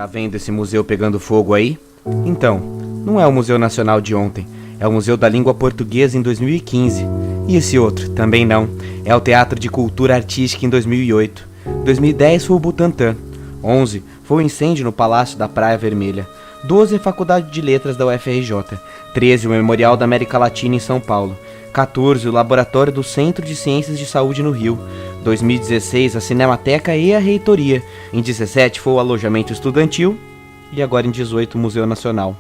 Tá vendo esse museu pegando fogo aí? Então, não é o Museu Nacional de ontem, é o Museu da Língua Portuguesa em 2015. E esse outro, também não, é o Teatro de Cultura Artística em 2008. 2010 foi o Butantã. 11 foi o incêndio no Palácio da Praia Vermelha. 12 a Faculdade de Letras da UFRJ. 13 o Memorial da América Latina em São Paulo. 14 o Laboratório do Centro de Ciências de Saúde no Rio. 2016 a Cinemateca e a Reitoria. Em 17 foi o Alojamento Estudantil. E agora em 18 o Museu Nacional.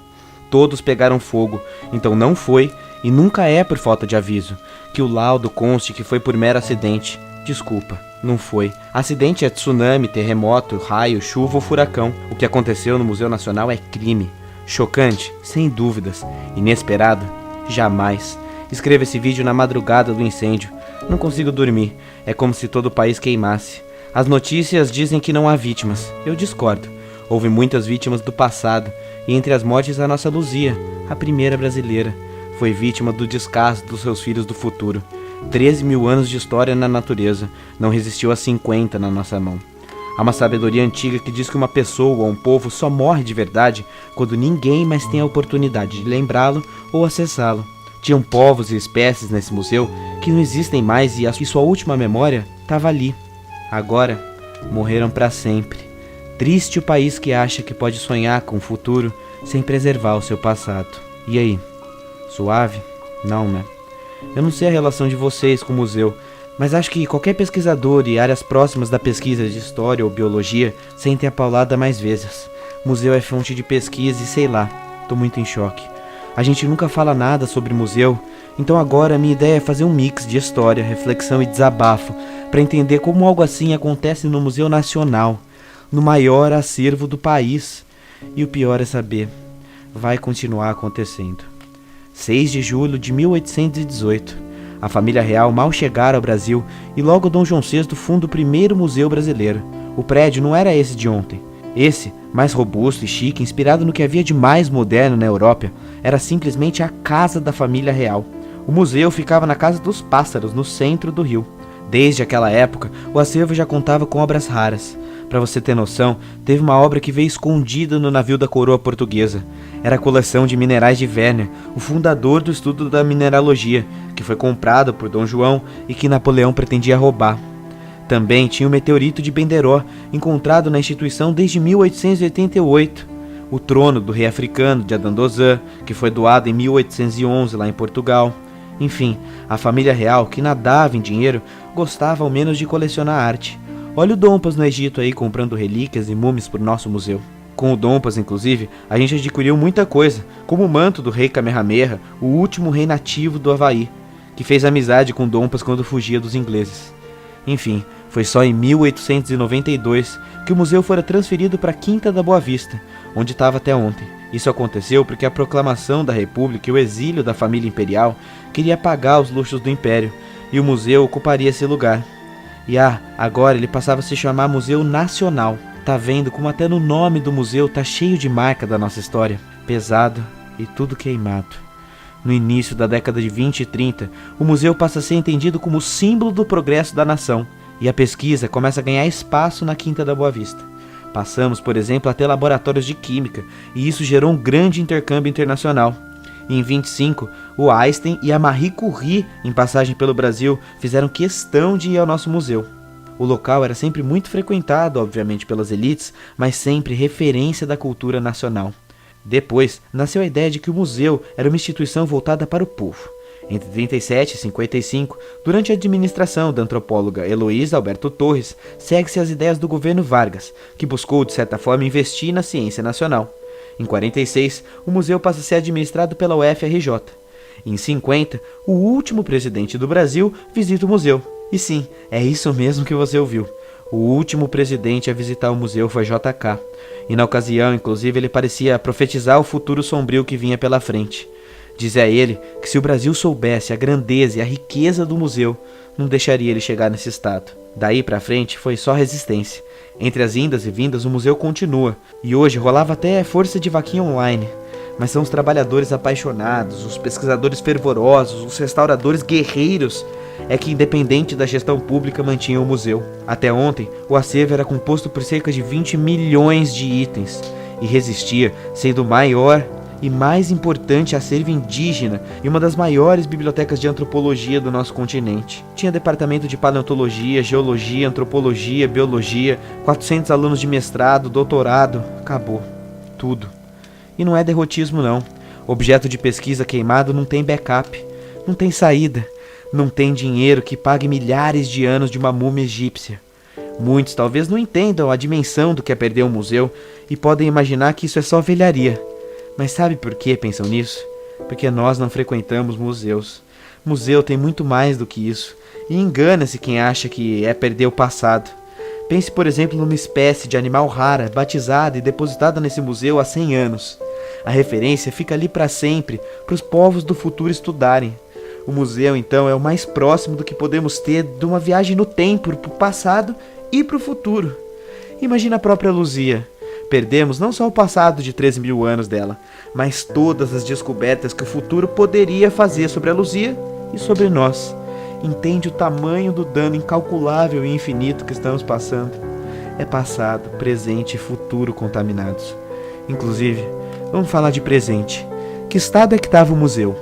Todos pegaram fogo, então não foi e nunca é por falta de aviso. Que o laudo conste que foi por mero acidente. Desculpa, não foi. Acidente é tsunami, terremoto, raio, chuva ou furacão. O que aconteceu no Museu Nacional é crime. Chocante, sem dúvidas. Inesperado, jamais. Escreva esse vídeo na madrugada do incêndio. Não consigo dormir. É como se todo o país queimasse. As notícias dizem que não há vítimas. Eu discordo. Houve muitas vítimas do passado. E entre as mortes a nossa Luzia, a primeira brasileira, foi vítima do descaso dos seus filhos do futuro. 13 mil anos de história na natureza. Não resistiu a 50 na nossa mão. Há uma sabedoria antiga que diz que uma pessoa ou um povo só morre de verdade quando ninguém mais tem a oportunidade de lembrá-lo ou acessá-lo. Tinham povos e espécies nesse museu que não existem mais e sua última memória estava ali. Agora, morreram para sempre. Triste o país que acha que pode sonhar com o futuro sem preservar o seu passado. E aí? Suave? Não, né? Eu não sei a relação de vocês com o museu, mas acho que qualquer pesquisador e áreas próximas da pesquisa de história ou biologia sentem a paulada mais vezes. Museu é fonte de pesquisa e sei lá, tô muito em choque. A gente nunca fala nada sobre museu, então agora a minha ideia é fazer um mix de história, reflexão e desabafo para entender como algo assim acontece no Museu Nacional, no maior acervo do país. E o pior é saber, vai continuar acontecendo. 6 de julho de 1818. A família real mal chegara ao Brasil e logo Dom João VI funda o primeiro museu brasileiro. O prédio não era esse de ontem. Esse, mais robusto e chique, inspirado no que havia de mais moderno na Europa, era simplesmente a casa da família real. O museu ficava na Casa dos Pássaros, no centro do Rio. Desde aquela época, o acervo já contava com obras raras. Para você ter noção, teve uma obra que veio escondida no navio da coroa portuguesa. Era a coleção de minerais de Werner, o fundador do estudo da mineralogia, que foi comprado por Dom João e que Napoleão pretendia roubar. Também tinha o meteorito de Benderó, encontrado na instituição desde 1888. O trono do rei africano de Adandozan, que foi doado em 1811 lá em Portugal. Enfim, a família real, que nadava em dinheiro, gostava ao menos de colecionar arte. Olha o Dompas no Egito aí comprando relíquias e múmias para o nosso museu. Com o Dompas, inclusive, a gente adquiriu muita coisa, como o manto do rei Kamehameha, o último rei nativo do Havaí, que fez amizade com Dompas quando fugia dos ingleses. Enfim, foi só em 1892 que o museu fora transferido para a Quinta da Boa Vista, onde estava até ontem. Isso aconteceu porque a proclamação da República e o exílio da família imperial queria apagar os luxos do Império, e o museu ocuparia esse lugar. E agora ele passava a se chamar Museu Nacional. Tá vendo como até no nome do museu tá cheio de marca da nossa história? Pesado e tudo queimado. No início da década de 20 e 30, o museu passa a ser entendido como símbolo do progresso da nação, e a pesquisa começa a ganhar espaço na Quinta da Boa Vista. Passamos, por exemplo, a ter laboratórios de química, e isso gerou um grande intercâmbio internacional. Em 25, o Einstein e a Marie Curie, em passagem pelo Brasil, fizeram questão de ir ao nosso museu. O local era sempre muito frequentado, obviamente, pelas elites, mas sempre referência da cultura nacional. Depois, nasceu a ideia de que o museu era uma instituição voltada para o povo. Entre 37 e 55, durante a administração da antropóloga Heloísa Alberto Torres, segue-se as ideias do governo Vargas, que buscou, de certa forma, investir na ciência nacional. Em 46, o museu passa a ser administrado pela UFRJ. Em 50, o último presidente do Brasil visita o museu. E sim, é isso mesmo que você ouviu. O último presidente a visitar o museu foi JK. E na ocasião, inclusive, ele parecia profetizar o futuro sombrio que vinha pela frente. Dizia ele que se o Brasil soubesse a grandeza e a riqueza do museu, não deixaria ele chegar nesse estado. Daí pra frente foi só resistência. Entre as indas e vindas o museu continua, e hoje rolava até força de vaquinha online. Mas são os trabalhadores apaixonados, os pesquisadores fervorosos, os restauradores guerreiros é que, independente da gestão pública, mantinha o museu. Até ontem, o acervo era composto por cerca de 20 milhões de itens e resistia, sendo o maior e mais importante acervo indígena e uma das maiores bibliotecas de antropologia do nosso continente. Tinha departamento de paleontologia, geologia, antropologia, biologia, 400 alunos de mestrado, doutorado, acabou. Tudo. E não é derrotismo não. Objeto de pesquisa queimado não tem backup, não tem saída, não tem dinheiro que pague milhares de anos de uma múmia egípcia. Muitos talvez não entendam a dimensão do que é perder um museu e podem imaginar que isso é só velharia. Mas sabe por que pensam nisso? Porque nós não frequentamos museus. Museu tem muito mais do que isso. E engana-se quem acha que é perder o passado. Pense, por exemplo, numa espécie de animal rara, batizada e depositada nesse museu há 100 anos. A referência fica ali para sempre, para os povos do futuro estudarem. O museu, então, é o mais próximo do que podemos ter de uma viagem no tempo, para o passado e para o futuro. Imagina a própria Luzia. Perdemos não só o passado de 13 mil anos dela, mas todas as descobertas que o futuro poderia fazer sobre a Luzia e sobre nós. Entende o tamanho do dano incalculável e infinito que estamos passando? É passado, presente e futuro contaminados. Inclusive, vamos falar de presente. Que estado é que estava o museu?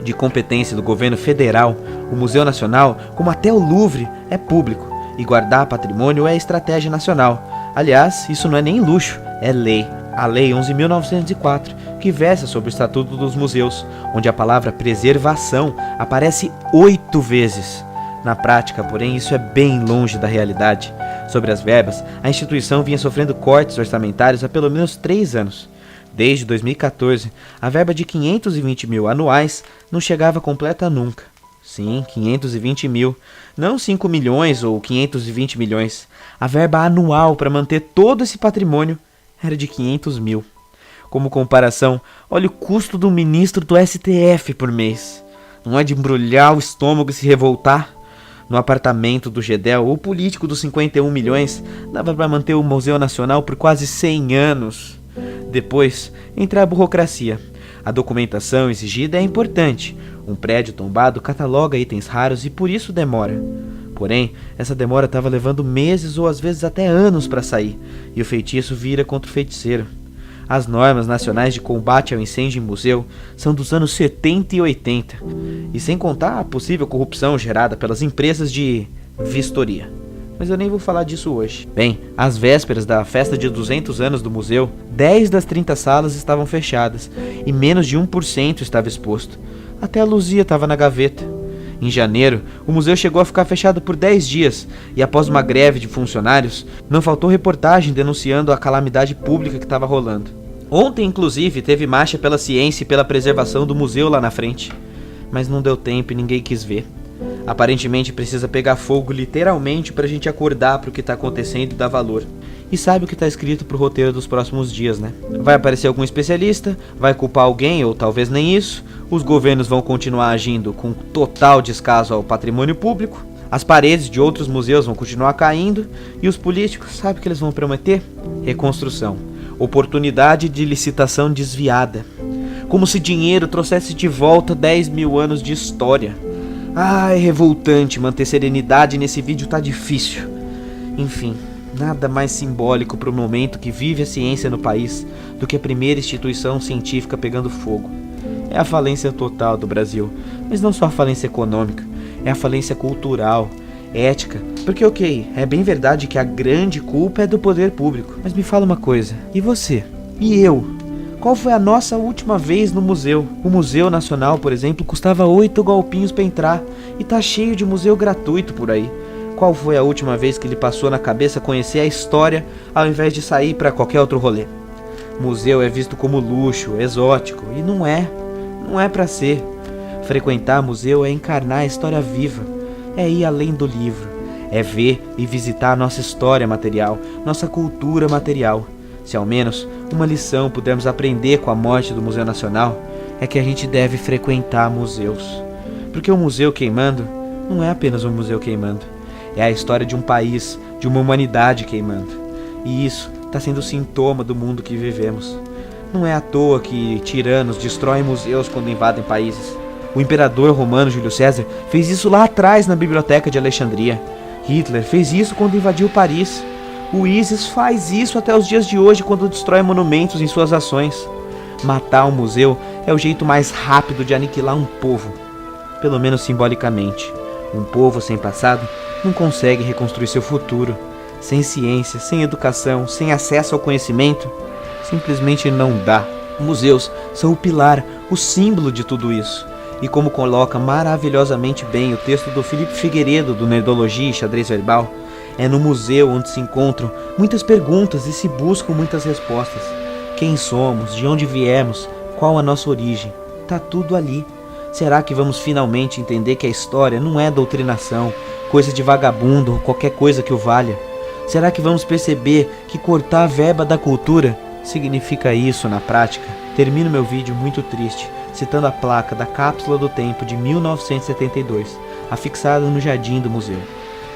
De competência do governo federal, o Museu Nacional, como até o Louvre, é público, e guardar patrimônio é estratégia nacional. Aliás, isso não é nem luxo, é lei. A Lei 11.904, que versa sobre o Estatuto dos Museus, onde a palavra preservação aparece 8 vezes. Na prática, porém, isso é bem longe da realidade. Sobre as verbas, a instituição vinha sofrendo cortes orçamentários há pelo menos 3 anos. Desde 2014, a verba de 520 mil anuais não chegava completa nunca. Sim, 520 mil, não 5 milhões ou 520 milhões. A verba anual para manter todo esse patrimônio era de 500 mil. Como comparação, olha o custo do ministro do STF por mês. Não é de embrulhar o estômago e se revoltar? No apartamento do Gedel, o político dos 51 milhões dava para manter o Museu Nacional por quase 100 anos. Depois, entra a burocracia. A documentação exigida é importante. Um prédio tombado cataloga itens raros e por isso demora. Porém, essa demora estava levando meses ou às vezes até anos para sair, e o feitiço vira contra o feiticeiro. As normas nacionais de combate ao incêndio em museu são dos anos 70 e 80, e sem contar a possível corrupção gerada pelas empresas de vistoria. Mas eu nem vou falar disso hoje. Bem, às vésperas da festa de 200 anos do museu, 10 das 30 salas estavam fechadas e menos de 1% estava exposto. Até a Luzia estava na gaveta. Em janeiro, o museu chegou a ficar fechado por 10 dias e após uma greve de funcionários, não faltou reportagem denunciando a calamidade pública que estava rolando. Ontem, inclusive, teve marcha pela ciência e pela preservação do museu lá na frente. Mas não deu tempo e ninguém quis ver. Aparentemente precisa pegar fogo literalmente pra gente acordar pro que tá acontecendo e dar valor. E sabe o que tá escrito pro roteiro dos próximos dias, né? Vai aparecer algum especialista, vai culpar alguém ou talvez nem isso, os governos vão continuar agindo com total descaso ao patrimônio público, as paredes de outros museus vão continuar caindo e os políticos, sabe o que eles vão prometer? Reconstrução, oportunidade de licitação desviada. Como se dinheiro trouxesse de volta 10 mil anos de história. Ah, é revoltante, manter serenidade nesse vídeo tá difícil. Enfim, nada mais simbólico para o momento que vive a ciência no país do que a primeira instituição científica pegando fogo. É a falência total do Brasil, mas não só a falência econômica, é a falência cultural, ética. Porque ok, é bem verdade que a grande culpa é do poder público, mas me fala uma coisa, e você? E eu? Qual foi a nossa última vez no museu? O Museu Nacional, por exemplo, custava 8 golpinhos para entrar e tá cheio de museu gratuito por aí. Qual foi a última vez que lhe passou na cabeça conhecer a história ao invés de sair para qualquer outro rolê? Museu é visto como luxo, exótico, e não é para ser. Frequentar museu é encarnar a história viva, é ir além do livro, é ver e visitar nossa história material, nossa cultura material. Se ao menos uma lição pudermos aprender com a morte do Museu Nacional, é que a gente deve frequentar museus. Porque o museu queimando não é apenas um museu queimando, é a história de um país, de uma humanidade queimando. E isso está sendo sintoma do mundo que vivemos. Não é à toa que tiranos destroem museus quando invadem países. O imperador romano Júlio César fez isso lá atrás na biblioteca de Alexandria. Hitler fez isso quando invadiu Paris. O ISIS faz isso até os dias de hoje quando destrói monumentos em suas ações. Matar um museu é o jeito mais rápido de aniquilar um povo, pelo menos simbolicamente. Um povo sem passado não consegue reconstruir seu futuro. Sem ciência, sem educação, sem acesso ao conhecimento, simplesmente não dá. Museus são o pilar, o símbolo de tudo isso. E como coloca maravilhosamente bem o texto do Felipe Figueiredo, do Nerdologia e Xadrez Verbal, é no museu onde se encontram muitas perguntas e se buscam muitas respostas. Quem somos? De onde viemos? Qual a nossa origem? Tá tudo ali. Será que vamos finalmente entender que a história não é doutrinação, coisa de vagabundo ou qualquer coisa que o valha? Será que vamos perceber que cortar a verba da cultura significa isso na prática? Termino meu vídeo muito triste, citando a placa da Cápsula do Tempo de 1972, afixada no jardim do museu.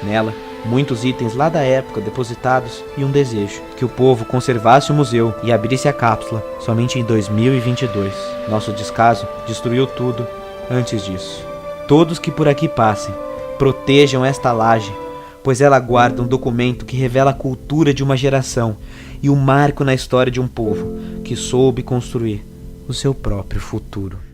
Nela, muitos itens lá da época depositados e um desejo, que o povo conservasse o museu e abrisse a cápsula somente em 2022. Nosso descaso destruiu tudo antes disso. Todos que por aqui passem, protejam esta laje, pois ela guarda um documento que revela a cultura de uma geração e um marco na história de um povo que soube construir o seu próprio futuro.